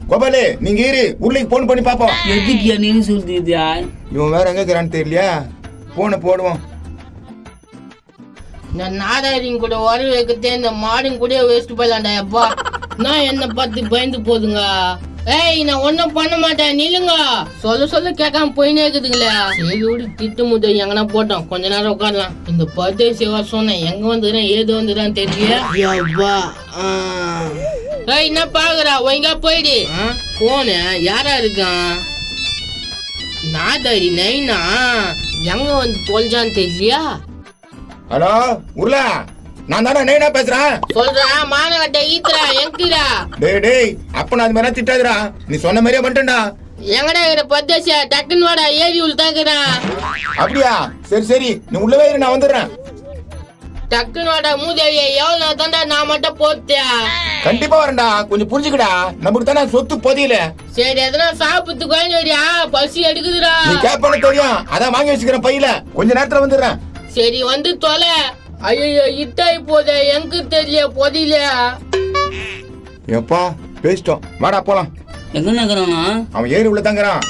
கோபாலு நீங்க இரு, உருளைக்கு போன் பண்ணி பாப்போம். எதுக்கு நீ சொல்லியா? இவன் வேற எங்க இருக்கிறான்னு தெரியலையா? போன போடுவோம். இந்த நாதாரிங்க கூட வர வைக்கத்தே இந்த மாடுங்க கூட வேஸ்ட் போயிடலாம்டா. அப்பா நான் என்ன பார்த்து பயந்து போதுங்க. ஏய் நான் ஒன்னும் பண்ண மாட்டேன், நில்லுங்க. சொல்ல கேட்காம போயினே இருக்குதுங்களே. சரி விடு, திட்டு முத எங்கன்னா போட்டோம், கொஞ்ச நேரம் உட்காரலாம். இந்த பர்தேசிவா சொன்னேன், எங்க வந்துடுறேன் ஏது வந்துடுறான்னு தெரியல. ஏய் என்ன பாக்குறா, ஒழுங்கா போயிடு. போன யாரா இருக்கான்? நாதாரி நைனா எங்க வந்து தொலைஞ்சான்னு தெரியலையா? ஹலோ உருளா, நான் தானே நைனா பேசுறேன். சொல்றா மானகட்ட ஈத்ரா எங்கடா? டேய் அப்ப நான் அது மாதிரி திட்டாதுடா, நீ சொன்ன மாதிரியே பண்ணிட்டேன்டா. எங்கடா இருக்கிற பர்தேசியா? டக்குன்னு வாடா, ஏரி உள்ள தாக்குறா. அப்படியா? சரி நீ உள்ளவே இரு, நான் வந்துடுறேன். டக்குன்னு வாடா மூதேவிய, எவ்வளவு நான் தாண்டா நான் மட்டும் போத்தியா? கண்டிப்பா வரேன்டா, கொஞ்சம் புரிஞ்சுக்கடா, நமக்கு தானே சொத்து பொதியில. சரி எதனா சாப்பிட்டு கொஞ்சம் வரியா, பசி எடுக்குதுடா. நீ கேப்பன தெரியும், அதான் வாங்கி வச்சுக்கிறேன் பையில, கொஞ்ச நேரத்துல வந்துடுறேன். சரி வந்து தொலை. ஐயோ இட்டாய் போதே, எங்க தெரியல பொதியில. எப்பா பேசிட்டோம், வாடா போலாம். எங்க நகரானா? அவன் ஏரி உள்ள தாங்கிறான்.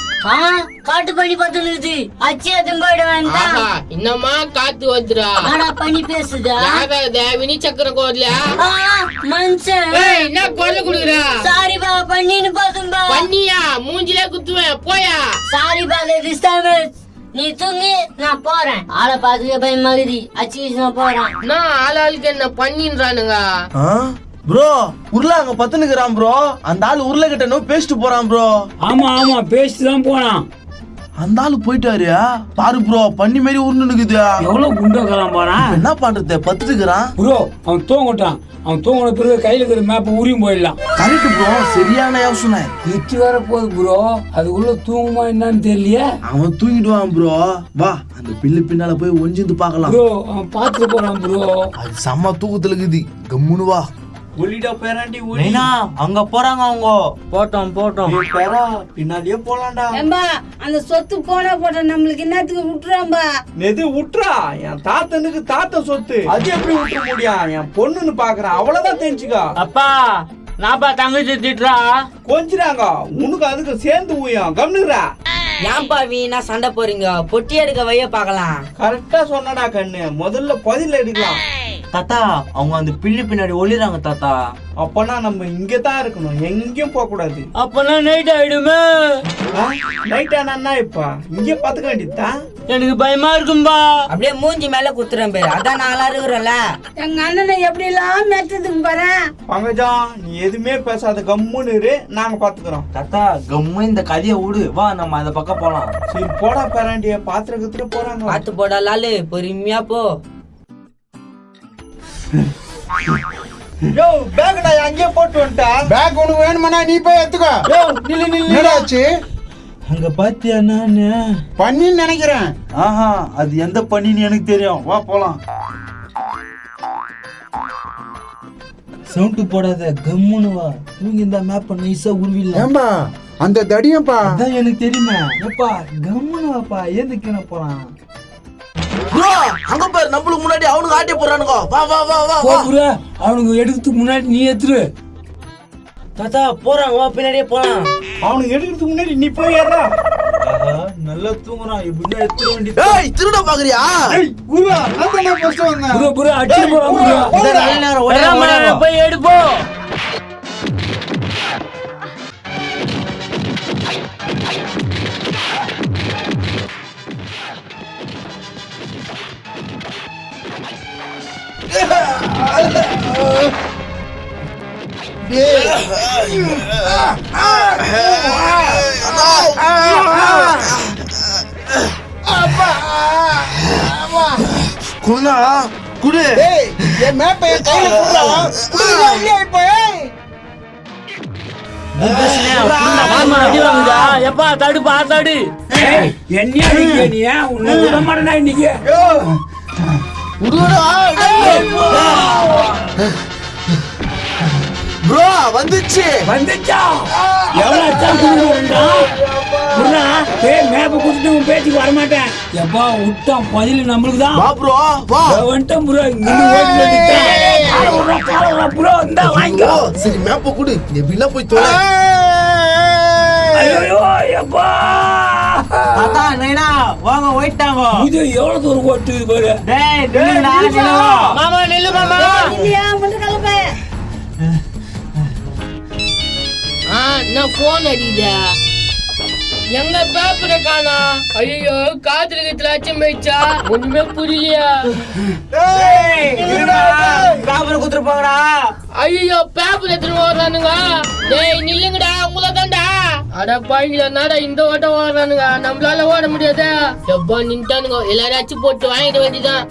காட்டு பண்ணி பார்த்துருது அச்சி அதும் போயிட வேண்டாம். இன்னமா காத்து வந்துடா. ஆனா பண்ணி பேசுதா? வினி சக்கர கோர்ல மனுஷன் என்ன குரல் குடுக்குறா? சாரி பா பண்ணின்னு பாத்தும்பா. பண்ணியா மூஞ்சிலே குத்துவேன், போயா. சாரி பா டிஸ்டர்பன்ஸ். நீ தூங்கி நான் போறேன். ஆளை பாத்துக்க பயமாகுது, அச்சி நான் போறேன். நான் ஆளாளுக்கு என்ன பண்ணின்றானுங்க. ப்ரோ உருளை அங்க பத்துனுக்குறான் ப்ரோ. அந்த ஆள் உருளை கிட்ட நோ பேசிட்டு போறான் ப்ரோ. ஆமா பேசிட்டு தான் போனான். அந்த ஆளு போயிட்டாரு பாரு ப்ரோ, பண்ணி மாதிரி உருண்டு நிக்குது. எவ்வளவு குண்டோக்கலாம் போறான். என்ன பண்றது, பத்துக்குறான் ப்ரோ. அவன் தூங்கிட்டான், அவன் தூங்கின பிறகு கையில இருக்கிற மேப்ப உரியும் போயிடலாம். கரெக்ட் ப்ரோ, சரியான யோசனை. எட்டு வர போகுது ப்ரோ, அது உள்ள தூங்குமா என்னன்னு தெரியல. அவன் தூங்கிடுவான் ப்ரோ. வா அந்த பில்லு பின்னால போய் ஒஞ்சிந்து பாக்கலாம் ப்ரோ. அவன் பாத்துட்டு போறான் ப்ரோ. அது செம்ம தூக்கத்துல இருக்குது, கம்முனு வா. ஒளிடா பேராண்டி நைனா அங்க போறாங்க அவங்க. போட்டோம் பேரா, பின்னாடியே போலாம்டா. ஏம்பா அந்த சொத்து போனா போட்ட, நம்மளுக்கு என்னத்துக்கு விட்டுறாம்பா? நெது விட்டுறா, என் தாத்தனுக்கு தாத்த சொத்து, அது எப்படி விட்டுற முடியும்? என் பொண்ணுன்னு பாக்குறேன், அவ்வளவுதான் தெரிஞ்சுக்கா. அப்பா நான்ப்பா தங்கச்சி திட்டுறா. கொஞ்சிராங்க, உனக்கு அதுக்கு சேர்ந்து ஊயம் கம்னுறா. ஏன்பா வீணா சண்டை போறீங்க? பொட்டி எடுக்க வைய பாக்கலாம். கரெக்டா சொன்னடா கண்ணு, முதல்ல பதில் எடுக்கலாம். தாத்தா அவங்க அந்த பில்லு பின்னாடி ஒளிறாங்க தாத்தா. அப்பனா நம்ம இங்கதான் இருக்கணும், எங்கேயும் போக கூடாது. அப்பனா நைட் ஆயிடுமே. நைட் ஆனா இப்ப இங்கே பாத்துக்க வேண்டியதுதான். எனக்கு பயமா இருக்கும்பா. அப்படியே மூஞ்சி மேல குத்துறேன் பேரு, அதான் நாளா இருக்கிறோம்ல. எங்க அண்ணனை எப்படி எல்லாம் மெத்ததுக்கு பாரு. பங்கஜம் நீ எதுவுமே பேசாத, கம்முன்னு இரு, நாங்க பாத்துக்கிறோம். தாத்தா கம்மு இந்த கதையை விடு, வா நம்ம அந்த பக்கம் போலாம். சரி போடா பேராண்டிய, பாத்திரத்துல போறாங்க. பாத்து போடா லாலு, பொறுமையா போ. யோ பேக்டா அங்கேயே போட்டு வந்துட்டா. பேக் உனக்கு வேணுமானா நீ போய் எடுத்துக்கோ. யோ நில்லு என்னடாச்சு? அங்க பாத்தியா நானு பண்ணின்னு நினைக்கிறேன். ஆஹா அது எந்த பண்ணின்னு எனக்கு தெரியும், வா போலாம். சவுண்ட் போடாத, கம்முன்னு வா. தூங்கி இந்த மேப்ப நைஸா உருவிடலாம். ஏம்பா அந்த தடியம்பா? அதான் எனக்கு தெரியுமே. எப்பா கம்முன்னு வாப்பா, ஏந்துக்கின போறான். ப்ரோ அங்க பாரு, நம்மளுக்கு முன்னாடி அவனுக்கு ஆட்டி போறானுங்க. வா வா வா வா வா. அவனுக்கு எடுக்கிறதுக்கு முன்னாடி நீ எடுத்துரு. தாத்தா போறான், வா பின்னாடியே போலாம். அவனுக்கு எடுக்கிறதுக்கு முன்னாடி நீ போய் ஏறா. நல்லா தூங்குறான், இப்படிதான் எடுத்துட வேண்டியது. ஏய் திருட பாக்குறியா? ஏய் குருவா, நான் தான் ஃபர்ஸ்ட் வந்தேன். ப்ரோ அடிச்சு போறான் ப்ரோ. இந்த நல்ல நேரம் ஓட போய் எடுப்போ. குணா குடு. ஏய் என் மேப்பை என் கையில குடுறா. குடுறா இல்லையா இப்போ? எப்பா தடுப்பா தடு. என்ன நீ உன்னை விட மாட்டேனா இன்னைக்கு? ப்ரோ வந்துச்சு. எவ்வளவு மேப்ப குடுத்துட்டு உன் பேச்சுக்கு வரமாட்டேன். எப்பா விட்டான் பதில் நம்மளுக்கு தான். வா ப்ரோ வா. வந்துட்டேன் ப்ரோ. ப்ரோ இந்த வாங்கிக்கோ. சரி மேப்ப குடு, எப்படிலாம் போய் தொலை. ஐயோ எப்பா தாத்தா நைனா வாங்க ஓயிட்டாங்க. இது எவ்வளவு தூரம் ஓட்டுது பாரு. டேய் நில்லுடா நில்லு. மாமா நில்லு மாமா. இல்லையா மட்டும் கிளம்ப. நான் போன் அடிக்குதா எங்க பேப்பரை காணா. ஐயோ காத்துல கத்துல அச்சம் போயிடுச்சா ஒண்ணுமே புரியலையா. பேப்பர் குத்துருப்பாங்கடா. ஐயோ பேப்பர் எடுத்துட்டு ஓடுறானுங்க. டேய் நில்லுங்கடா உங்களை தான்டா. அட பாயிங்களா நாடா இந்த ஓட்டம் ஓடுறானுங்க நம்மளால ஓட முடியாது. எப்பா நின்ட்டானுங்க எல்லாரும் அச்சு போட்டு வாங்கிட வேண்டியதான்.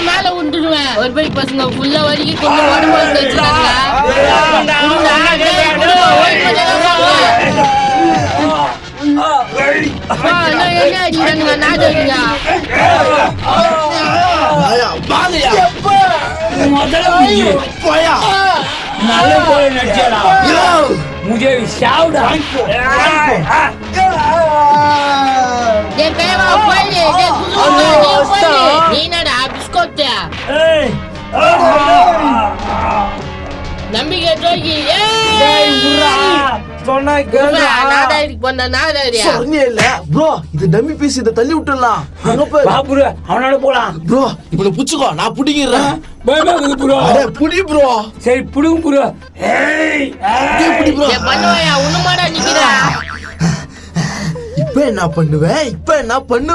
மேல விட்டுடுவேன். ஒரு பைக் பசங்க ஃபுல்லா வரைக்கும் கொஞ்சம் உடம்பு வச்சிருக்காங்க. என்ன அடிக்கிறானுங்க நாடுங்க. நல்ல போல நடிச்சடா. मुझे शाउडा நம்பிக்கை தோக்கி சொன்னா கேளுடா. இல்ல ப்ரோ இது டம்மி பீஸ் இத தள்ளி விட்டுறலாம். அங்க போய் வா ப்ரோ அவனால போலாம். ப்ரோ இவனை புடிச்சுக்கோ நான் புடிக்கிறேன். பயமாகுது ப்ரோ. அட புடி ப்ரோ. சரி புடுங்க ப்ரோ. ஏய் புடி ப்ரோ. பண்ணுவாயா உன்னமாடா நிக்கிறா. இப்போ என்ன பண்ணுவே? இப்ப பண்ண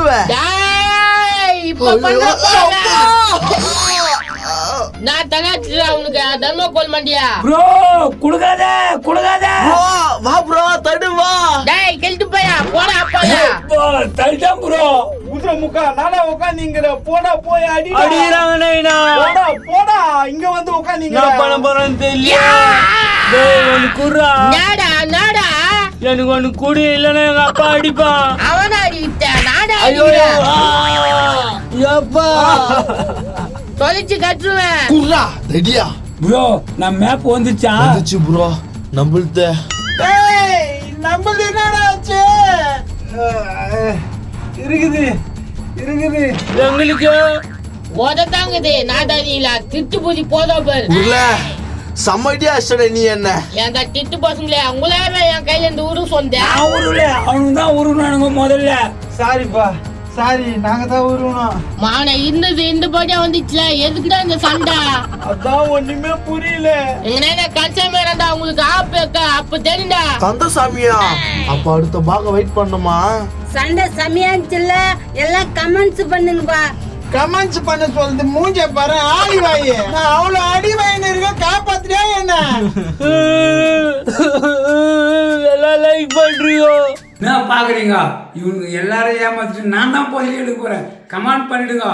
நான் தகாச்சுடா உனக்கு தர்மகோல் மண்டியா. ப்ரோ குடுகாத ப்ரோ வா ப்ரோ தடு வா. டேய் கெல்ட்டு போயா போடா அப்பாடா. தள்ளிட்டான் ப்ரோ. குதிரை முக்கா நானா உட்காந்தீங்க போடா போய் அடிக்கிறாங்க நைனா. போடா போடா இங்க வந்து உட்காந்தீங்க. நான் பண்ண போறேன்னு தெரியல. டேய் வந்து குர்ரா. நாடா எனக்கு ஒண்ணு குடி இல்லன்னா எங்க அப்பா அடிப்பான். அவனா அடிட்டா நாடா ஐயோ அடிடா. யப்பா தொலைச்சு கட்டுவேன். குர்ரா ரெடியா? ப்ரோ நான் மேப் வந்துச்சா? வந்துச்சு ப்ரோ நம்மள்ட்ட. ஏய் நம்மள என்னடா ஆச்சு? இருக்குது எங்களுக்கு ஓதத்தாங்குது நாடாதில திட்டு பூசி போதா பாரு. உள்ள சம்மடியா அஷ்டட நீ என்ன? எங்க திட்டு பசங்களே உங்களே என் கையில இருந்து உரு சொந்த. நான் உருள அவனுக்கு தான் உருனானுங்க முதல்ல. சாரிப்பா சாரி நாங்க தான் வருவோம். மான இருந்தது இந்த பாட்டியா வந்துச்சுல எதுக்குடா இந்த சண்டை? அதான் ஒண்ணுமே புரியல. எங்கனா கன்சமே இருந்தா உங்களுக்கு ஆப்பேக்க அப்ப தெரியும்டா. கந்தசாமியா அப்ப அடுத்த பாக வெயிட் பண்ணுமா? சண்டை செமையாச்சுல்ல எல்லாம் கமெண்ட்ஸ் பண்ணுங்கப்பா. கமெண்ட்ஸ் பண்ண சொல்லுது மூஞ்ச பாரு ஆடி வாயி. நான் அவ்வளவு அடி வாயின்னு இருக்க காப்பாத்துறியா என்ன? எல்லாம் லைக் பண்றியோ? என்ன பாக்குறீங்க? இவங்க எல்லாரும் ஏமாத்திட்டு நான் தான் போய் எடுக்க போறேன். கமெண்ட் பண்ணிடுங்க.